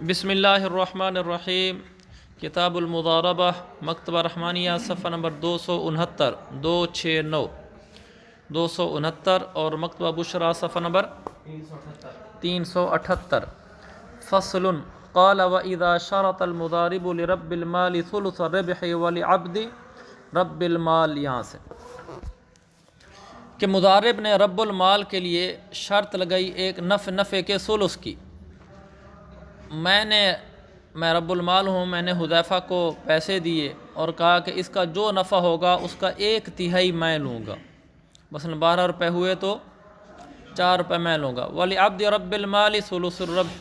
بسم اللہ الرحمن الرحیم کتاب المضاربہ مکتبہ رحمانیہ صفحہ نمبر 269 269 اور مکتبہ بشرا صفحہ نمبر 378 فصل قال وَإِذَا شَرَطَ الْمُضَارِبُ لِرَبِّ الْمَالِ ثُلُثَ الرِّبْحِ وَلِعَبْدِ رَبِّ الْمَالِ، یہاں سے کہ مضارب نے رب المال کے لیے شرط لگائی ایک نفع کے ثلث کی۔ میں رب المال ہوں، میں نے حذیفہ کو پیسے دیے اور کہا کہ اس کا جو نفع ہوگا اس کا 1/3 میں لوں گا، مثلا 12 روپے ہوئے تو 4 روپے میں لوں گا۔ وَلِعَبْدِ رَبِّ الْمَالِ ثُلُثُ الرِّبْحِ،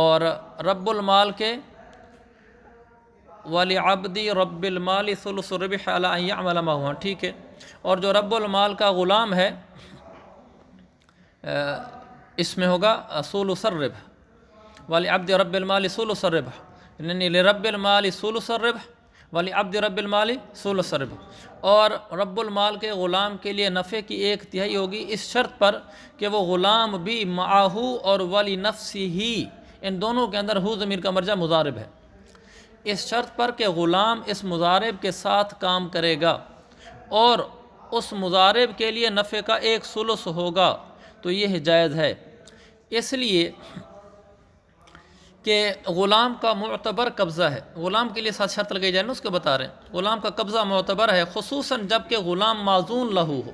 اور رب المال کے وَلِعَبْدِ رَبِّ الْمَالِ ثُلُثُ الرِّبْحِ عَلَىٰ أَن يَعْمَلَ مَا هُوَ، ٹھیک ہے۔ اور جو رب المال کا غلام ہے اس میں ہوگا ثلث الربح، وَلِعَبْدِ رَبِّ الْمَالِ ثُلُثُ الرِّبْحِ، یعنی لِرَبِّ الْمَالِ ثُلُثُ الرِّبْحِ وَلِعَبْدِ رَبِّ الْمَالِ ثُلُثُ الرِّبْحِ، اور رب المال کے غلام کے لیے نفع کی 1/3 ہوگی، اس شرط پر کہ وہ غلام بھی معاہو اور وَلِنَفْسِهِ، ان دونوں کے اندر ہو ضمیر کا مرجع مضارب ہے، اس شرط پر کہ غلام اس مضارب کے ساتھ کام کرے گا اور اس مضارب کے لیے نفع کا 1/3 ہوگا، تو یہ جائز ہے، اس لیے کہ غلام کا معتبر قبضہ ہے۔ غلام کے لیے ساتھ شرط لگائی جائے نا، اس کے بتا رہے ہیں غلام کا قبضہ معتبر ہے، خصوصاً جب کہ غلام معزون لہو ہو،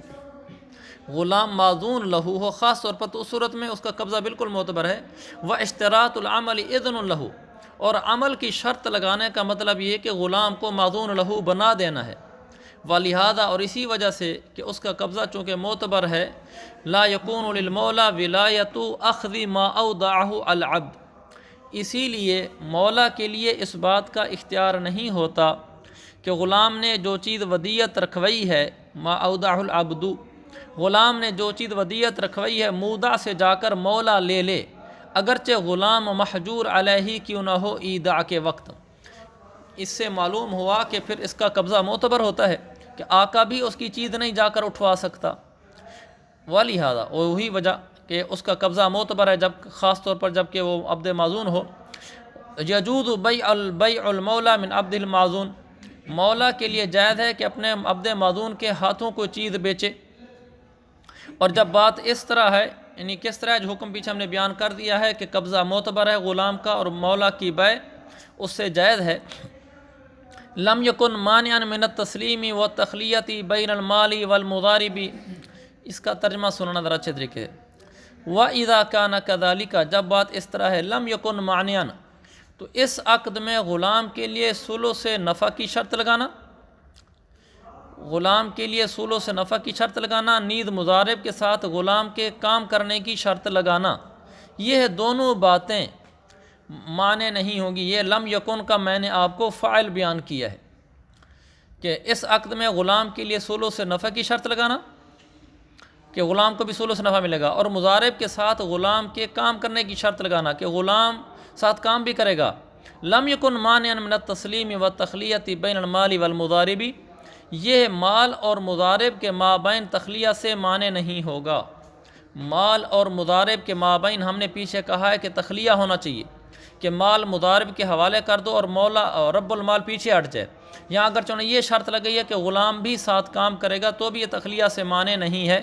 غلام معزون لہو ہو خاص طور پر، تو اس صورت میں اس کا قبضہ بالکل معتبر ہے۔ واشتراط العمل اذن لہو، اور عمل کی شرط لگانے کا مطلب یہ کہ غلام کو معزون لہو بنا دینا ہے، ولہذا اور اسی وجہ سے کہ اس کا قبضہ چونکہ معتبر ہے، لا یکون للمولا ولایت اخذ ما اودعہ العبد، اسی لیے مولا کے لیے اس بات کا اختیار نہیں ہوتا کہ غلام نے جو چیز ودیعت رکھوائی ہے، ما اودعہ العبد، غلام نے جو چیز ودیعت رکھوائی ہے مودع سے جا کر مولا لے لے، اگرچہ غلام محجور علیہ کیوں نہ ہو ایداع کے وقت۔ اس سے معلوم ہوا کہ پھر اس کا قبضہ معتبر ہوتا ہے کہ آقا بھی اس کی چیز نہیں جا کر اٹھوا سکتا، ولہذا وہی وجہ کہ اس کا قبضہ معتبر ہے، جب خاص طور پر جب کہ وہ عبد معزون ہو۔ یجوز بیع المولا من عبد المعزون، مولا کے لیے جائز ہے کہ اپنے عبد معزون کے ہاتھوں کوئی چیز بیچے، اور جب بات اس طرح ہے، یعنی کس طرح جو حکم پیچھے ہم نے بیان کر دیا ہے کہ قبضہ معتبر ہے غلام کا اور مولا کی بیع اس سے جائز ہے، لم یکن مانعا من التسلیم والتخلیۃ بین المال والمضارب، اس کا ترجمہ سننا ذرا اچھے طریقے سے۔ وَإِذَا كَانَ كَذَلِكَ، جب بات اس طرح ہے، لم یکن مانعا، تو اس عقد میں غلام کے لیے ثلث نفع کی شرط لگانا، غلام کے لیے ثلث نفع کی شرط لگانا، نیز مضارب کے ساتھ غلام کے کام کرنے کی شرط لگانا، یہ دونوں باتیں معنی نہیں ہوں گی۔ یہ لم یکن کا میں نے آپ کو فاعل بیان کیا ہے کہ اس عقد میں غلام کے لیے ثلث نفع کی شرط لگانا کہ غلام کو بھی ثلث نفع ملے گا، اور مضارب کے ساتھ غلام کے کام کرنے کی شرط لگانا کہ غلام ساتھ کام بھی کرے گا۔ لم یکن مانعا من التسلیم والتخلیۃ بین المال والمضارب، یہ مال اور مضارب کے مابین تخلیہ سے معنی نہیں ہوگا۔ مال اور مضارب کے مابین ہم نے پیچھے کہا ہے کہ تخلیہ ہونا چاہیے، کہ مال مضارب کے حوالے کر دو اور مولا اور رب المال پیچھے ہٹ جائے۔ یہاں اگر چونکہ یہ شرط لگئی ہے کہ غلام بھی ساتھ کام کرے گا تو بھی یہ تخلیہ سے معنی نہیں ہے،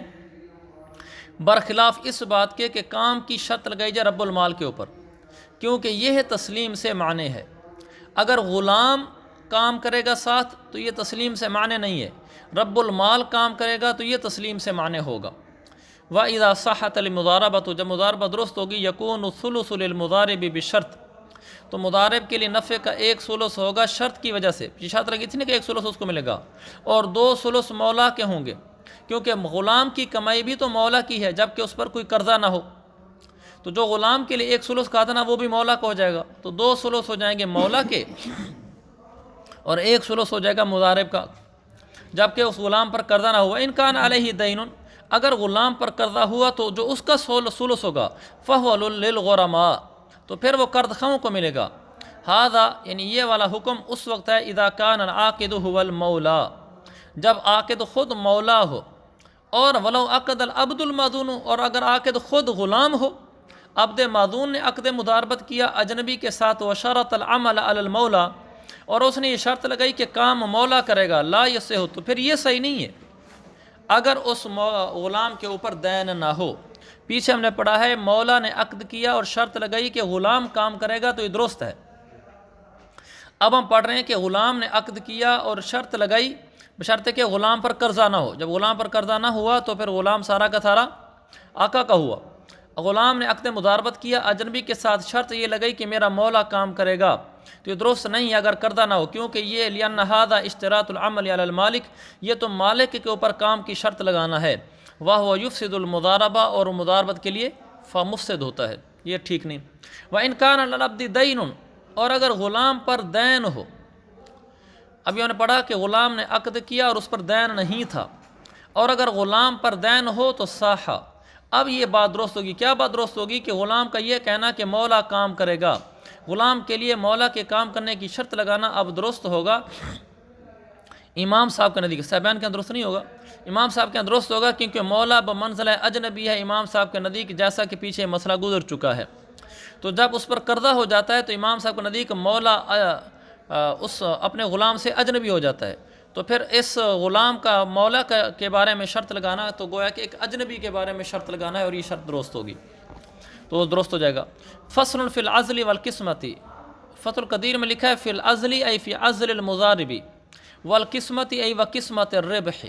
برخلاف اس بات کے کہ کام کی شرط لگائی جائے رب المال کے اوپر، کیونکہ یہ تسلیم سے معنی ہے۔ اگر غلام کام کرے گا ساتھ تو یہ تسلیم سے معنی نہیں ہے، رب المال کام کرے گا تو یہ تسلیم سے معنی ہوگا۔ وَإِذَا صَحَّتِ الْمُضَارَبَةُ، جب مضاربہ درست ہوگی، يَكُونُ الثُّلُثُ لِلْمُضَارِبِ بِالشَّرْطِ، تو مضارب کے لیے نفع کا 1/3 ہوگا شرط کی وجہ سے، یہ شرط لگی تھی نا کہ 1/3 اس کو ملے گا، اور 2/3 مولا کے ہوں گے، کیونکہ غلام کی کمائی بھی تو مولا کی ہے جب کہ اس پر کوئی قرضہ نہ ہو، تو جو غلام کے لیے 1/3 کا تھا نا وہ بھی مولا کا ہو جائے گا، تو 2/3 ہو جائیں گے مولا کے اور 1/3 ہو جائے گا مضارب کا، جب کہ اس غلام پر قرضہ نہ ہوا۔ ان کان علیہ دین، اگر غلام پر قرضہ ہوا تو جو اس کا ثلث ہوگا، فہو للغرماء، تو پھر وہ قرض خواہوں کو ملے گا۔ ھذا، یعنی یہ والا حکم اس وقت ہے اذا کان العاقد هو المولا، جب عاقد خود مولا ہو، اور ولو عقد العبد المعزون، اور اگر عاقد خود غلام ہو، عبد معذون نے عقد مداربت کیا اجنبی کے ساتھ، وشرط العمل علی المولا، اور اس نے یہ شرط لگائی کہ کام مولا کرے گا، لا یصح، تو پھر یہ صحیح نہیں ہے اگر اس غلام کے اوپر دین نہ ہو۔ پیچھے ہم نے پڑھا ہے مولا نے عقد کیا اور شرط لگائی کہ غلام کام کرے گا، تو یہ درست ہے۔ اب ہم پڑھ رہے ہیں کہ غلام نے عقد کیا اور شرط لگائی بشرطے کہ غلام پر قرضہ نہ ہو۔ جب غلام پر قرضہ نہ ہوا تو پھر غلام سارا کا سارا آقا کا ہوا۔ غلام نے عقد مداربت کیا اجنبی کے ساتھ، شرط یہ لگائی کہ میرا مولا کام کرے گا، تو یہ درست نہیں اگر قرضہ نہ ہو، کیونکہ یہ لأن ھذا اشتراط العمل علی المالک، یہ تو مالک کے اوپر کام کی شرط لگانا ہے، وہو یفسد المضاربہ، اور مداربت کے لیے فمفسد ہوتا ہے، یہ ٹھیک نہیں۔ وإن کان علی العبد دین، اور اگر غلام پر دین ہو، ابھی ہم نے پڑھا کہ غلام نے عقد کیا اور اس پر دین نہیں تھا، اور اگر غلام پر دین ہو تو صحا، اب یہ بات درست ہوگی۔ کیا بات درست ہوگی؟ کہ غلام کا یہ کہنا کہ مولا کام کرے گا، غلام کے لیے مولا کے کام کرنے کی شرط لگانا اب درست ہوگا امام صاحب کے نزدیک، صاحبان کے درست نہیں ہوگا، امام صاحب کے درست ہوگا، کیونکہ مولا بمنزلہ اجنبی ہے امام صاحب کے نزدیک، جیسا کہ پیچھے مسئلہ گزر چکا ہے۔ تو جب اس پر قرضہ ہو جاتا ہے تو امام صاحب کے نزدیک مولا اس اپنے غلام سے اجنبی ہو جاتا ہے، تو پھر اس غلام کا مولا کے بارے میں شرط لگانا تو گویا کہ ایک اجنبی کے بارے میں شرط لگانا ہے، اور یہ شرط درست ہوگی، تو وہ درست ہو جائے گا۔ فصل فی العزل والقسمتی، فتح القدیر میں لکھا ہے فی العزل ای فی عزل المضاربی، والقسمتی ای وقسمت الربح،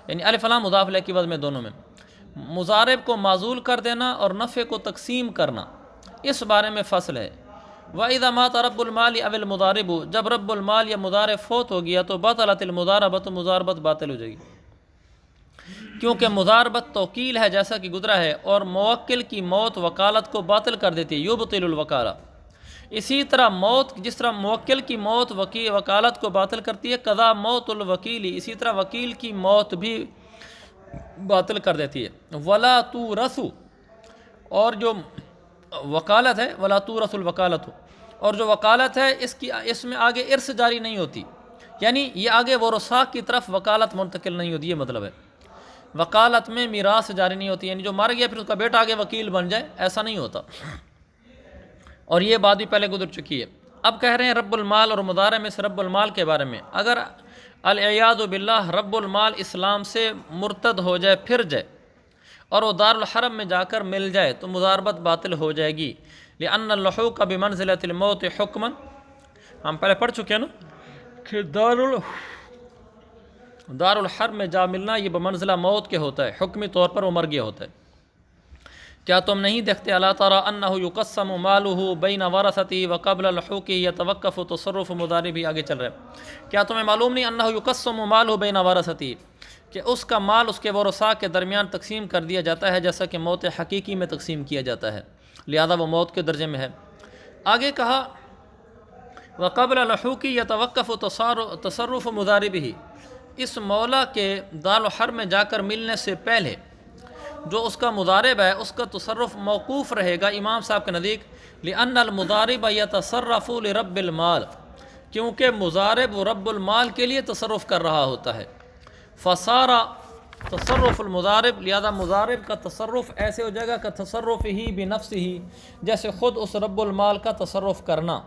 یعنی الف لام مضاف الیہ کی وزن میں دونوں میں، مضارب کو معزول کر دینا اور نفع کو تقسیم کرنا، اس بارے میں فصل ہے۔ وَإِذَا مَاتَ رَبُّ الْمَالِ أَوِ الْمُضَارِبُ، جب رب المال یا مضارب فوت ہو گیا تو بطلت المضاربۃ، مضاربت باطل ہو جائے گی، کیونکہ مضاربت توکیل ہے جیسا کہ گزرا ہے، اور موکل کی موت وکالت کو باطل کر دیتی ہے، یبطل الوکالہ۔ اسی طرح موت، جس طرح موکل کی موت وکالت کو باطل کرتی ہے، قضا موت الوکیل، اسی طرح وکیل کی موت بھی باطل کر دیتی ہے۔ ولا تورث، اور جو وکالت ہے، ولا تورث الوکالت، اور جو وکالت ہے اس میں آگے ارث جاری نہیں ہوتی، یعنی یہ آگے ورثاء کی طرف وکالت منتقل نہیں ہوتی، یہ مطلب ہے وکالت میں میراث جاری نہیں ہوتی، یعنی جو مر گیا پھر اس کا بیٹا آگے وکیل بن جائے، ایسا نہیں ہوتا، اور یہ بات بھی پہلے گزر چکی ہے۔ اب کہہ رہے ہیں رب المال اور مضارب میں سے رب المال کے بارے میں، اگر العیاذ باللہ رب المال اسلام سے مرتد ہو جائے، پھر جائے، اور وہ دارالحرب میں جا کر مل جائے تو مضاربت باطل ہو جائے گی، لأن اللحوق بمنزلۃ الموت حکما، ہم پہلے پڑھ چکے ہیں نا کہ دارالحرب میں جا ملنا یہ بمنزلہ موت کے ہوتا ہے، حکمی طور پر وہ مر گیا ہوتا ہے۔ کیا تم نہیں دیکھتے الا تری انہ یقسم مالہ بین ورثتہ وقبل الحوق یتوقف تصرف مضاربہ، آگے چل رہا ہے، کیا تمہیں معلوم نہیں انہ یقسم مالہ بین ورثتہ، کہ اس کا مال اس کے ورثاء کے درمیان تقسیم کر دیا جاتا ہے جیسا کہ موت حقیقی میں تقسیم کیا جاتا ہے، لہذا وہ موت کے درجے میں ہے۔ آگے کہا وقبل الحوق یتوقف تصرف مضاربہ، اس مولا کے دارالحرب میں جا کر ملنے سے پہلے جو اس کا مضارب ہے اس کا تصرف موقوف رہے گا امام صاحب کے نزدیک، لأن المضارب یتصرف لرب المال، کیونکہ مضارب وہ رب المال کے لیے تصرف کر رہا ہوتا ہے، فصار تصرف المضارب، لہذا مضارب کا تصرف ایسے ہو جائے گا کہ تصرف ہی بنفس ہی، جیسے خود اس رب المال کا تصرف کرنا،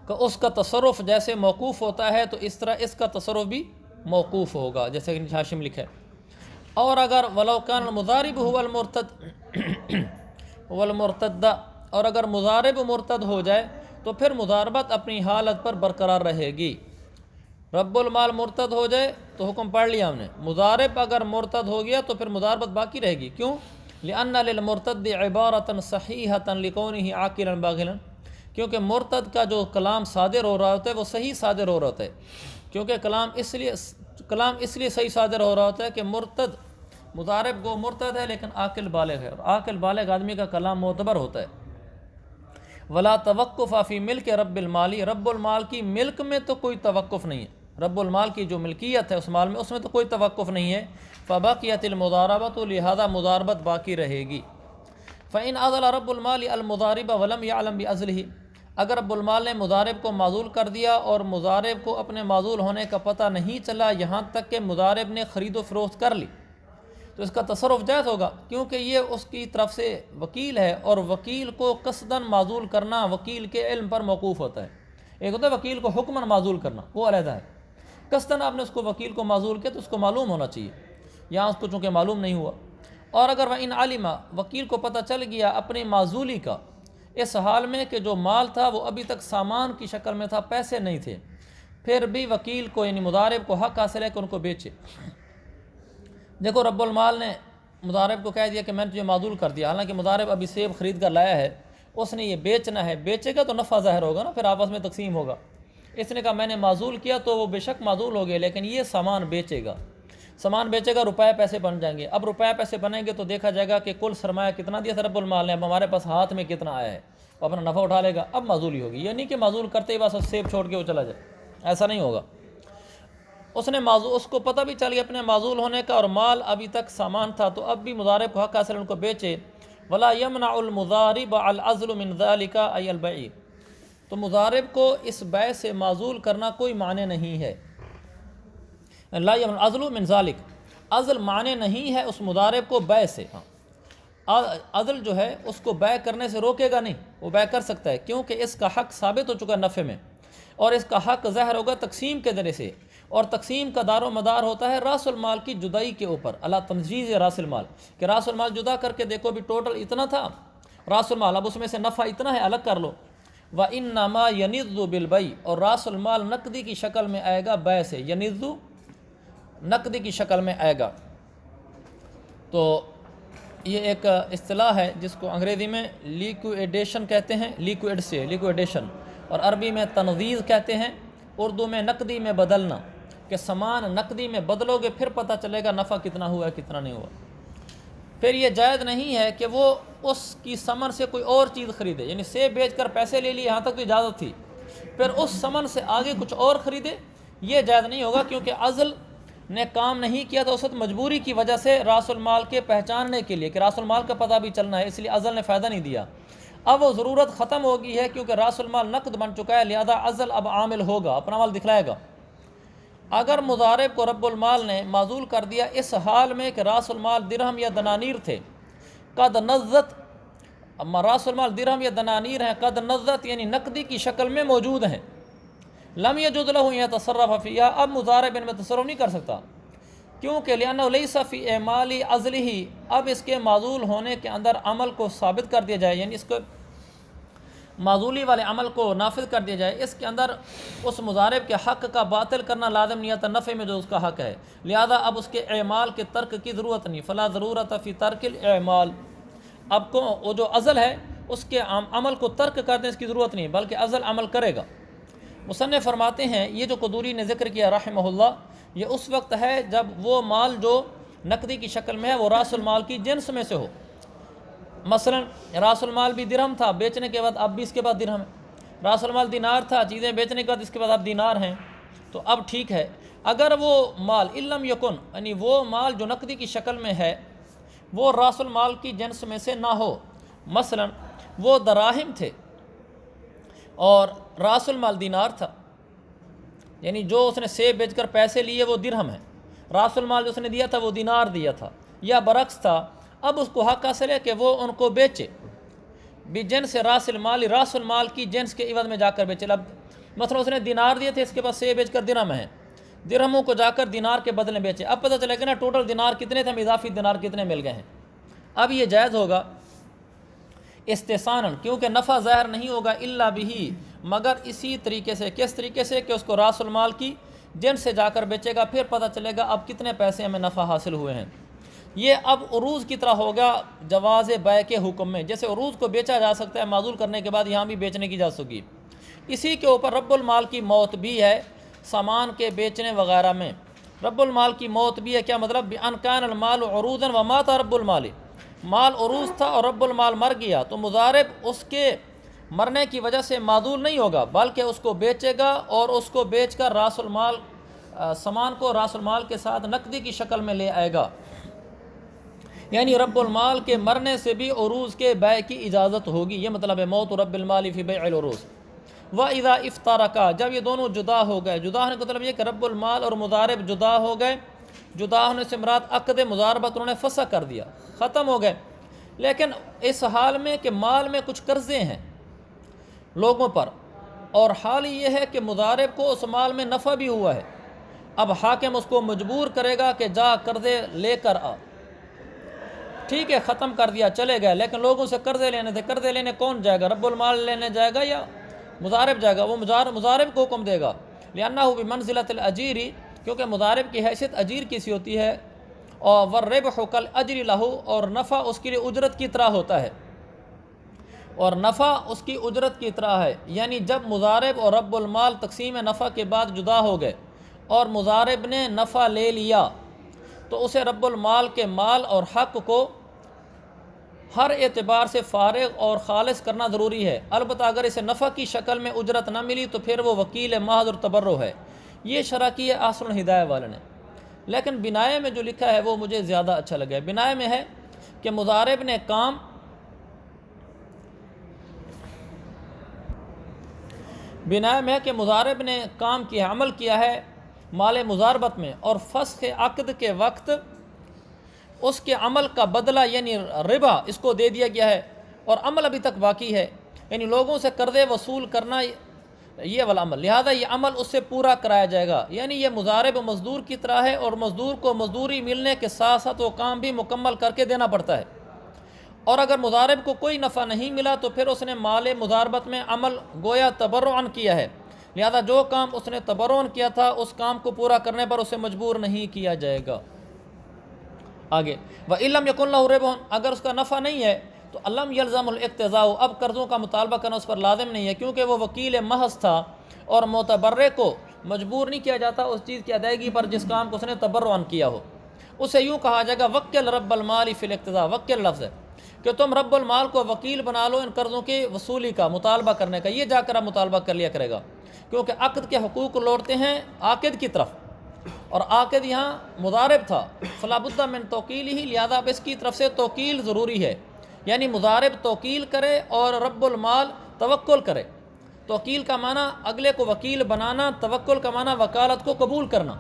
کہ اس کا تصرف جیسے موقوف ہوتا ہے تو اس طرح اس کا تصرف بھی موقوف ہوگا، جیسے کہ حاشم لکھا ہے۔ اور اگر ولو کان المضارب هو المرتد، اور اگر مضارب مرتد ہو جائے تو پھر مضاربت اپنی حالت پر برقرار رہے گی، رب المال مرتد ہو جائے تو حکم پڑھ لیا ہم نے، مضارب اگر مرتد ہو گیا تو پھر مضاربت باقی رہے گی، کیوں؟ لأن للمرتد عبارة صحیحة لکونہ عاقلا باغلا، کیونکہ مرتد کا جو کلام صادر ہو رہا ہوتا ہے وہ صحیح صادر ہو رہا ہوتا ہے، کیونکہ کلام اس لیے صحیح صادر ہو رہا ہوتا ہے کہ مرتد مضارب گو مرتد ہے لیکن عاقل بالغ ہے، اور عاقل بالغ آدمی کا کلام معتبر ہوتا ہے۔ ولا توقف فی ملک رب المالی، رب المال کی ملک میں تو کوئی توقف نہیں ہے، رب المال کی جو ملکیت ہے اس مال میں، اس میں تو کوئی توقف نہیں ہے، فبقیت المضاربۃ، لہذا مضاربت باقی رہے گی۔ فإن عزل رب المال المضارب ولم يعلم بعزله، اگر رب المال نے مضارب کو معزول کر دیا اور مضارب کو اپنے معزول ہونے کا پتہ نہیں چلا یہاں تک کہ مضارب نے خرید و فروخت کر لی، تو اس کا تصرف جائز ہوگا، کیونکہ یہ اس کی طرف سے وکیل ہے، اور وکیل کو قصداً معزول کرنا وکیل کے علم پر موقوف ہوتا ہے۔ ایک ہوتا ہے وکیل کو حکماً معزول کرنا، وہ علیحدہ ہے، قصداً آپ نے اس کو وکیل کو معزول کیا تو اس کو معلوم ہونا چاہیے، یہاں اس کو چونکہ معلوم نہیں ہوا۔ اور اگر وَإِنْ عَلِمَ، وکیل کو پتہ چل گیا اپنی معزولی کا، اس حال میں کہ جو مال تھا وہ ابھی تک سامان کی شکل میں تھا، پیسے نہیں تھے، پھر بھی وکیل کو یعنی مضارب کو حق حاصل ہے کہ ان کو بیچے۔ دیکھو رب المال نے مضارب کو کہہ دیا کہ میں نے تجھے معزول کر دیا، حالانکہ مضارب ابھی سیب خرید کر لایا ہے، اس نے یہ بیچنا ہے، بیچے گا تو نفع ظاہر ہوگا نا، پھر آپس میں تقسیم ہوگا۔ اس نے کہا میں نے معزول کیا تو وہ بے شک معزول ہو گئے، لیکن یہ سامان بیچے گا، سامان بیچے گا، روپے پیسے بن جائیں گے۔ اب روپے پیسے بنیں گے تو دیکھا جائے گا کہ کل سرمایہ کتنا دیا تھا رب المال نے، اب ہمارے پاس ہاتھ میں کتنا آیا ہے، وہ اپنا نفع اٹھا لے گا، اب معزولی ہوگی۔ یہ نہیں کہ معزول کرتے ہی بس سیب چھوڑ کے وہ چلا جائے، ایسا نہیں ہوگا۔ اس کو پتہ بھی چل گیا اپنے معزول ہونے کا، اور مال ابھی تک سامان تھا، تو اب بھی مضارب کو حق حاصل ان کو بیچے۔ ولا يمنع المضارب العزل من ذلك اي البيع، تو مضارب کو اس بیع سے معزول کرنا کوئی معنی نہیں ہے۔ لا يمنع العزل من ذلك، عزل معنی نہیں ہے اس مضارب کو بیع سے۔ عزل جو ہے اس کو بیع کرنے سے روکے گا نہیں، وہ بیع کر سکتا ہے، کیونکہ اس کا حق ثابت ہو چکا نفع میں، اور اس کا حق ظاہر ہوگا تقسیم کے ذریعے سے، اور تقسیم کا دار و مدار ہوتا ہے راس المال کی جدائی کے اوپر، اللہ تنجیز راس المال، کہ راس المال جدا کر کے دیکھو بھی ٹوٹل اتنا تھا راس المال، اب اس میں سے نفع اتنا ہے الگ کر لو۔ وَإِنَّمَا يَنِضُّ بِالْبَيْعِ، اور راس المال نقدی کی شکل میں آئے گا بیع سے، يَنِضُّ نقدی کی شکل میں آئے گا۔ تو یہ ایک اصطلاح ہے جس کو انگریزی میں لیکویڈیشن کہتے ہیں، لیکویڈ سے لیکویڈیشن، اور عربی میں تنغیز کہتے ہیں، اردو میں نقدی میں بدلنا، کہ سامان نقدی میں بدلو گے پھر پتہ چلے گا نفع کتنا ہوا ہے کتنا نہیں ہوا۔ پھر یہ جائز نہیں ہے کہ وہ اس کی ثمن سے کوئی اور چیز خریدے، یعنی سیب بیچ کر پیسے لے لیے، یہاں تک تو اجازت تھی، پھر اس ثمن سے آگے کچھ اور خریدے، یہ جائز نہیں ہوگا، کیونکہ عزل نے کام نہیں کیا تو اس وقت مجبوری کی وجہ سے راس المال کے پہچاننے کے لیے کہ راس المال کا پتہ بھی چلنا ہے، اس لیے عزل نے فائدہ نہیں دیا۔ اب وہ ضرورت ختم ہو گئی ہے کیونکہ راس المال نقد بن چکا ہے، لہذا عزل اب عامل ہوگا، اپنا مال دکھلائے گا۔ اگر مضارب کو رب المال نے معزول کر دیا اس حال میں کہ راس المال درہم یا دنانیر تھے، قد نزت، اما راس المال درہم یا دنانیر ہیں، قد نزت یعنی نقدی کی شکل میں موجود ہیں، لم یجوز لہ یتصرف فیہا، اب مضارب ان میں تصرف نہیں کر سکتا، کیونکہ لأنہ لیس فی اعمال عزلہ، اب اس کے معزول ہونے کے اندر عمل کو ثابت کر دیا جائے، یعنی اس کو معزولی والے عمل کو نافذ کر دیا جائے، اس کے اندر اس مضارب کے حق کا باطل کرنا لازم نہیں آتا نفع میں جو اس کا حق ہے، لہذا اب اس کے اعمال کے ترک کی ضرورت نہیں، فلا ضرورت فی ترک الاعمال، اب کو وہ جو عزل ہے اس کے عمل کو ترک کر دیں اس کی ضرورت نہیں، بلکہ عزل عمل کرے گا۔ مصنف فرماتے ہیں یہ جو قدوری نے ذکر کیا رحمہ اللہ، یہ اس وقت ہے جب وہ مال جو نقدی کی شکل میں ہے وہ راس المال کی جنس میں سے ہو، مثلا راس المال بھی درہم تھا، بیچنے کے بعد اب بھی اس کے بعد درہم ہے، راس المال دینار تھا، چیزیں بیچنے کے بعد اس کے بعد اب دینار ہیں، تو اب ٹھیک ہے۔ اگر وہ مال علم یکن، یعنی وہ مال جو نقدی کی شکل میں ہے وہ راس المال کی جنس میں سے نہ ہو، مثلا وہ دراہم تھے اور راس المال دینار تھا، یعنی جو اس نے سیب بیچ کر پیسے لیے وہ درہم ہے، راس المال جو اس نے دیا تھا وہ دینار دیا تھا، یا برعکس تھا، اب اس کو حق حاصل ہے کہ وہ ان کو بیچے بجنس راس المال، راس المال کی جنس کے عوض میں جا کر بیچے۔ اب مثلا اس نے دینار دیے تھے، اس کے بعد سیب بیچ کر درہم ہیں، درہموں کو جا کر دینار کے بدلے بیچے، اب پتہ چلے گا نا ٹوٹل دینار کتنے تھے، اضافی دینار کتنے مل گئے ہیں، اب یہ جائز ہوگا استحساناً، کیونکہ نفع ظاہر نہیں ہوگا الا بہی، مگر اسی طریقے سے، کس طریقے سے کہ اس کو راس المال کی جنس سے جا کر بیچے گا، پھر پتہ چلے گا اب کتنے پیسے ہمیں نفع حاصل ہوئے ہیں۔ یہ اب عروض کی طرح ہوگا جواز بیع کے حکم میں، جیسے عروض کو بیچا جا سکتا ہے معزول کرنے کے بعد، یہاں بھی بیچنے کی جا سکتی، اسی کے اوپر رب المال کی موت بھی ہے سامان کے بیچنے وغیرہ میں، رب المال کی موت بھی ہے، کیا مطلب؟ بأن کان المال عروضا ومات رب المال، مال عروض تھا اور رب المال مر گیا، تو مضارب اس کے مرنے کی وجہ سے معزول نہیں ہوگا، بلکہ اس کو بیچے گا اور اس کو بیچ کر راس المال سامان کو راس المال کے ساتھ نقدی کی شکل میں لے آئے گا، یعنی رب المال کے مرنے سے بھی عروض کے بیع کی اجازت ہوگی، یہ مطلب ہے موت رب المال فی بیع العروض۔ وَإِذَا افْتَرَقَا، جب یہ دونوں جدا ہو گئے، جدا ہونے کا مطلب یہ کہ رب المال اور مضارب جدا ہو گئے، جدا ہونے سے مراد عقد مضاربت انہوں نے فسخ کر دیا، ختم ہو گئے، لیکن اس حال میں کہ مال میں کچھ قرضے ہیں لوگوں پر، اور حال یہ ہے کہ مضارب کو اس مال میں نفع بھی ہوا ہے، اب حاکم اس کو مجبور کرے گا کہ جا قرضے لے کر آ، ٹھیک ہے ختم کر دیا چلے گئے، لیکن لوگوں سے قرضے لینے تھے، قرضے لینے کون جائے گا؟ رب المال لینے جائے گا یا مضارب جائے گا؟ وہ مضارب کو حکم دے گا، لأنہ بمنزلۃ الاجیری، کیونکہ مضارب کی حیثیت اجیر کی سی ہوتی ہے، اور والربح کالاجر لہ، اور نفع اس کے لیے اجرت کی طرح ہوتا ہے، اور نفع اس کی اجرت کی طرح ہے، یعنی جب مضارب اور رب المال تقسیم نفع کے بعد جدا ہو گئے اور مضارب نے نفع لے لیا تو اسے رب المال کے مال اور حق کو ہر اعتبار سے فارغ اور خالص کرنا ضروری ہے، البتہ اگر اسے نفع کی شکل میں اجرت نہ ملی تو پھر وہ وکیل محض اور تبرع ہے۔ یہ شرح کی ہے آثر الہدایہ والے نے، لیکن بنائے میں جو لکھا ہے وہ مجھے زیادہ اچھا لگا ہے۔ بنائے میں ہے کہ مضارب نے کام کیا، عمل کیا ہے مال مضاربت میں، اور فسخ عقد کے وقت اس کے عمل کا بدلہ یعنی ربا اس کو دے دیا گیا ہے، اور عمل ابھی تک باقی ہے، یعنی لوگوں سے قرضے وصول کرنا یہ والا عمل، لہذا یہ عمل اس سے پورا کرایا جائے گا، یعنی یہ مضارب مزدور کی طرح ہے، اور مزدور کو مزدوری ملنے کے ساتھ ساتھ وہ کام بھی مکمل کر کے دینا پڑتا ہے، اور اگر مضارب کو کوئی نفع نہیں ملا تو پھر اس نے مال مضاربت میں عمل گویا تبرعاً کیا ہے، لہذا جو کام اس نے تبرعاً کیا تھا اس کام کو پورا کرنے پر اسے مجبور نہیں کیا جائے گا۔ آگے وَإِلَّمْ يَكُنْ لَهُ رِبْحٌ، اگر اس کا نفع نہیں ہے تو لَمْ يَلْزَمُ الْاِقْتِضَاءُ، اب قرضوں کا مطالبہ کرنا اس پر لازم نہیں ہے، کیونکہ وہ وکیل محض تھا اور معتبرے کو مجبور نہیں کیا جاتا اس چیز کی ادائیگی پر جس کام کو اس نے تبرعاً کیا ہو۔ اسے یوں کہا جائے گا وکل رب المال فی الاقتضاء، وکل لفظ ہے کہ تم رب المال کو وکیل بنا لو ان قرضوں کی وصولی کا، مطالبہ کرنے کا، یہ جا کر اب مطالبہ کر لیا کرے گا، کیونکہ عقد کے حقوق لوٹتے ہیں عاقد کی طرف، اور عاقد یہاں مضارب تھا، فلا بد من توکیل ہی، لہذا اب اس کی طرف سے توکیل ضروری ہے، یعنی مضارب توکیل کرے اور رب المال توکل کرے۔ توکیل کا معنی اگلے کو وکیل بنانا، توکل کا معنی وکالت کو قبول کرنا۔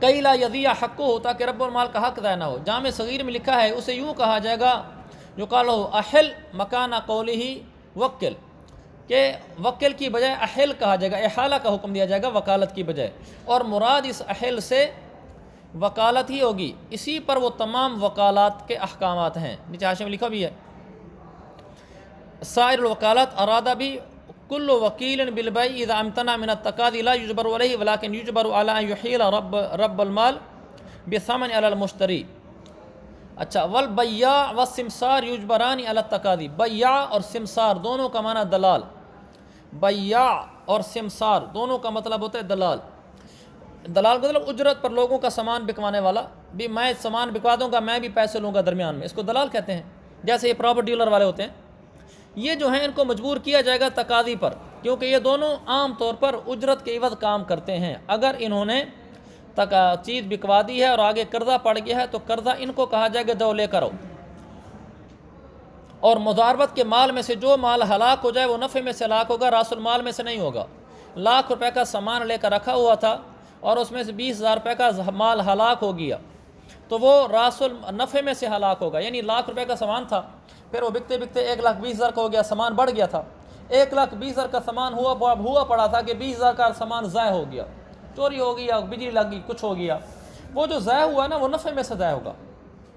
کئی لا یضیع حقہ، ہوتا کہ رب المال کا حق ضائع نہ ہو۔ جامع صغیر میں لکھا ہے اسے یوں کہا جائے گا یقال احل مکان قولہ وکل، کہ وکل کی بجائے احل کہا جائے گا، احالہ کا حکم دیا جائے گا وکالت کی بجائے، اور مراد اس احل سے وکالت ہی ہوگی، اسی پر وہ تمام وکالات کے احکامات ہیں۔ نیچے حاشیے میں لکھا بھی ہے سائر الوکالات ارادہ بھی کل وکیل بالبیع اذا امتنع من التقاضی لا یجبر علیہ ولکن یجبر علی ان یحیل رب المال بثمن علی المشتری۔ اچھا، والبیاع والسمسار یجبران علی التقاضی، بیاع اور سمسار دونوں کا معنی دلال، بیاع اور سمسار دونوں کا مطلب ہوتا ہے دلال۔ دلال کا مطلب اجرت پر لوگوں کا سامان بکوانے والا، بھی میں سامان بکوا دوں گا، میں بھی پیسے لوں گا درمیان میں، اس کو دلال کہتے ہیں۔ جیسے یہ پراپرٹی ڈیلر والے ہوتے ہیں، یہ جو ہیں ان کو مجبور کیا جائے گا تقاضی پر، کیونکہ یہ دونوں عام طور پر اجرت کے عوض کام کرتے ہیں۔ اگر انہوں نے چیز بکوا دی ہے اور آگے قرضہ پڑ گیا ہے تو قرضہ ان کو کہا جائے گا جاؤ لے کر آؤ، اور مضاربت کے مال میں سے جو مال ہلاک ہو جائے وہ نفع میں سے ہلاک ہوگا، راس المال میں سے نہیں ہوگا۔ لاکھ روپے کا سامان لے کر رکھا ہوا تھا اور اس میں سے 20,000 روپے کا مال ہلاک ہو گیا تو وہ راس النفع میں سے ہلاک ہوگا، یعنی لاکھ روپے کا سامان تھا، پھر وہ بکتے بکتے 1,20,000 کا ہو گیا، سامان بڑھ گیا تھا، 1,20,000 کا سامان ہوا پڑا تھا کہ 20,000 کا سامان ضائع ہو گیا، چوری ہو گئی یا بجلی لگ گئی، کچھ ہو گیا، وہ جو ضائع ہوا نا وہ نفع میں سے ضائع ہوگا،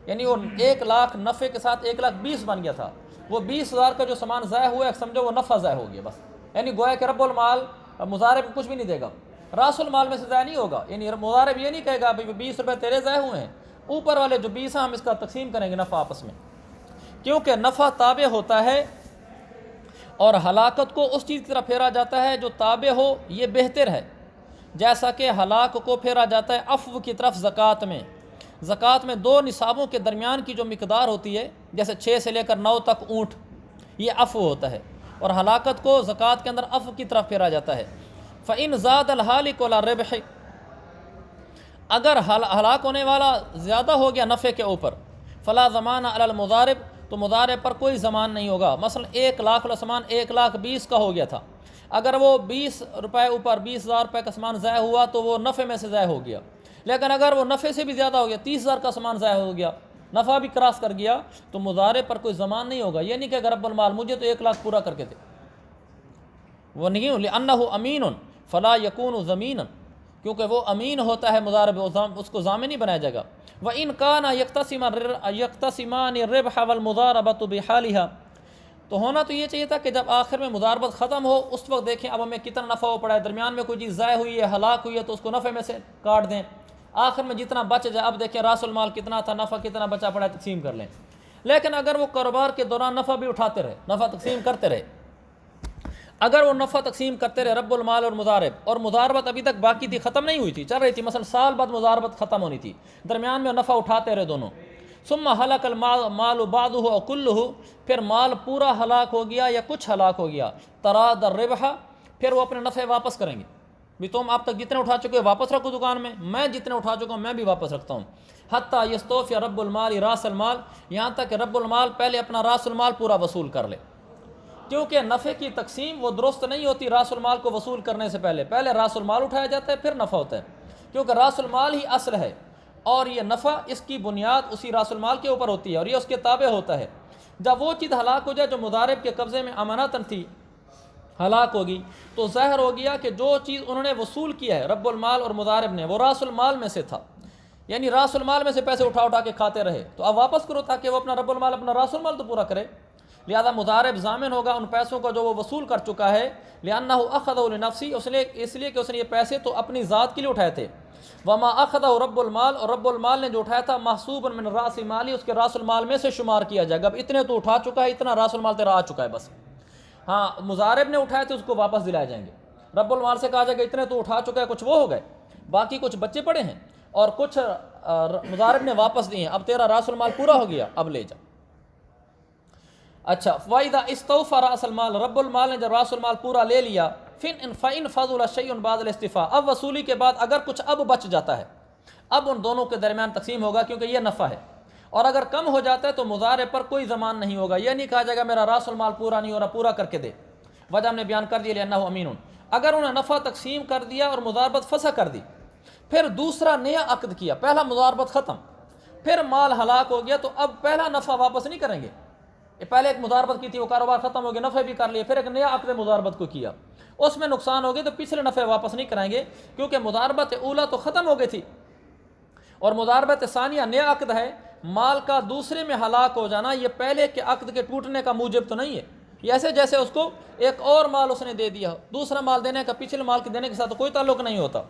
یعنی وہ 1,00,000 نفع کے ساتھ 1,20,000 بن گیا تھا، وہ 20,000 کا جو سامان ضائع ہوا ہے سمجھو وہ نفع ضائع ہو گیا بس، یعنی گویا کہ رب المال مضارب کو کچھ بھی نہیں دے گا، راس المال میں سے ضائع نہیں ہوگا، یعنی مضارب یہ نہیں کہے گا بھائی 20 روپے تیرے ضائع ہوئے ہیں، اوپر والے جو 20 ہیں ہم اس کا تقسیم کریں گے نفع آپس میں، کیونکہ نفع تابع ہوتا ہے اور ہلاکت کو اس چیز کی طرف پھیرا جاتا ہے جو تابع ہو، یہ بہتر ہے، جیسا کہ ہلاک کو پھیرا جاتا ہے عفو کی طرف زکوٰۃ میں۔ زکوٰۃ میں 2 نصابوں کے درمیان کی جو مقدار ہوتی ہے، جیسے 6 سے لے کر 9 تک اونٹ، یہ عفو ہوتا ہے، اور ہلاکت کو زکوٰۃ کے اندر عفو کی طرف پھیرا جاتا ہے۔ فَإِنْ زَادَ الْحَالِكُ عَلَى الرِّبْحِ، اگر ہلاک ہونے والا زیادہ ہو گیا نفع کے اوپر، فَلَا ضَمَانَ عَلَى الْمُضَارِبِ، تو مضارب پر کوئی ضمان نہیں ہوگا۔ مثلا 1,00,000 والا سامان 1,20,000 کا ہو گیا تھا، اگر وہ 20 روپے اوپر 20,000 روپے کا سامان ضائع ہوا تو وہ نفع میں سے ضائع ہو گیا، لیکن اگر وہ نفع سے بھی زیادہ ہو گیا، 30,000 کا سامان ضائع ہو گیا، نفع بھی کراس کر گیا، تو مضارع پر کوئی ضمان نہیں ہوگا۔ یہ نہیں کہ رب المال مجھے تو 1,00,000 پورا کر کے دے، وہ نہیں، لأنہ امین فلا یکون ضمینا، کیونکہ وہ امین ہوتا ہے مضارع، اس کو ضامن نہیں بنایا جائے گا۔ وَإِنْ كَانَ يَقْتَسِمَانِ الرِّبْحَ وَالْمُضَارَبَةُ بِحَالِهَا، تو ہونا تو یہ چاہیے تھا کہ جب آخر میں مضاربت ختم ہو اس وقت دیکھیں اب ہمیں کتنا نفع ہو پڑا ہے، درمیان میں کوئی چیز ضائع ہوئی ہے، ہلاک ہوئی ہے، تو اس کو نفع میں سے کاٹ دیں، آخر میں جتنا بچ جائے اب دیکھیں راس المال کتنا تھا، نفع کتنا بچا پڑا ہے، تقسیم کر لیں۔ لیکن اگر وہ کاروبار کے دوران نفع بھی اٹھاتے رہے، نفع تقسیم کرتے رہے، اگر وہ نفع تقسیم کرتے رہے رب المال اور مضارب، اور مضاربت ابھی تک باقی تھی، ختم نہیں ہوئی تھی، چل رہی تھی، مثلا سال بعد مضاربت ختم ہونی تھی، درمیان میں نفع اٹھاتے رہے دونوں، ثم ہلاک المال بعضہ او کلہ، پھر مال پورا ہلاک ہو گیا یا کچھ ہلاک ہو گیا، تراد الربح، پھر وہ اپنے نفع واپس کریں گے، بھی تم اب تک جتنے اٹھا چکے ہو واپس رکھو دکان میں جتنے اٹھا چکا ہوں میں بھی واپس رکھتا ہوں، حتیٰ یستوفی رب المال راس المال، یہاں تک کہ رب المال پہلے اپنا راس المال پورا وصول کر لے، کیونکہ نفع کی تقسیم وہ درست نہیں ہوتی راس المال کو وصول کرنے سے پہلے راس المال اٹھایا جاتا ہے پھر نفع ہوتا ہے، کیونکہ راس المال ہی اصل ہے، اور یہ نفع اس کی بنیاد اسی راس المال کے اوپر ہوتی ہے اور یہ اس کے تابع ہوتا ہے۔ جب وہ چیز ہلاک ہو جائے جو مضارب کے قبضے میں امانتاً تھی، ہلاک ہوگی، تو ظاہر ہو گیا کہ جو چیز انہوں نے وصول کیا ہے رب المال اور مضارب نے، وہ راس المال میں سے تھا، یعنی راس المال میں سے پیسے اٹھا کے کھاتے رہے، تو اب واپس کرو تاکہ وہ اپنا رب المال اپنا راس المال تو پورا کرے، لہذا مضارب ضامن ہوگا ان پیسوں کا جو وہ وصول کر چکا ہے، لأنہ اخذہ لنفسی، اس لیے کہ اس نے یہ پیسے تو اپنی ذات کے لیے اٹھائے تھے، وما اخذہ رب المال، اور رب المال نے جو اٹھایا تھا محسوبا من راس مالی، اس کے راس المال میں سے شمار کیا جائے گا، اب اتنے تو اٹھا چکا ہے، اتنا راس المال تیرا آ چکا ہے بس، ہاں مضارب نے اٹھائے تھے اس کو واپس دلائے جائیں گے، رب المال سے کہا جائے گا اتنے تو اٹھا چکا ہے، کچھ وہ ہو گئے، باقی کچھ بچے پڑے ہیں اور کچھ مضارب نے واپس دیے ہیں، اب تیرا راس المال پورا ہو گیا، اب لے جا۔ اچھا، فَإِذَا اسْتَوْفَى رَأْسَ الْمَالِ، رب المال نے جب راس المال پورا لے لیا، فَإِنْ فَضُلَ شَيْءٌ بَعْدَ الْاِسْتِفَاءِ، اب وصولی کے بعد اگر کچھ اب بچ جاتا ہے، اب ان دونوں کے درمیان تقسیم ہوگا کیونکہ یہ نفع ہے، اور اگر کم ہو جاتا ہے تو مضارب پر کوئی ضمان نہیں ہوگا، یہ نہیں کہا جائے گا میرا راس المال پورا نہیں ہو رہا، پورا کر کے دے، وجہ ہم نے بیان کر دیا لأنہ امین، اگر انہیں نفع تقسیم کر دیا اور مضاربت فسخ کر دی، پھر دوسرا نیا عقد کیا، پہلا مضاربت ختم، پھر مال ہلاک ہو گیا، تو اب پہلا نفع واپس نہیں کریں گے، پہلے ایک مضاربت کی تھی وہ کاروبار ختم ہو گیا، نفع بھی کر لیے، پھر ایک نیا عقد مضاربت کو کیا، اس میں نقصان ہو گیا تو پچھلے نفع واپس نہیں کرائیں گے، کیونکہ مضاربت اولا تو ختم ہو گئی تھی، اور مضاربت ثانیہ نیا عقد ہے، مال کا دوسرے میں ہلاک ہو جانا یہ پہلے کے عقد کے ٹوٹنے کا موجب تو نہیں ہے، یہ ایسے جیسے اس کو ایک اور مال اس نے دے دیا، دوسرا مال دینے کا پچھلے مال کے دینے کے ساتھ کوئی تعلق نہیں ہوتا،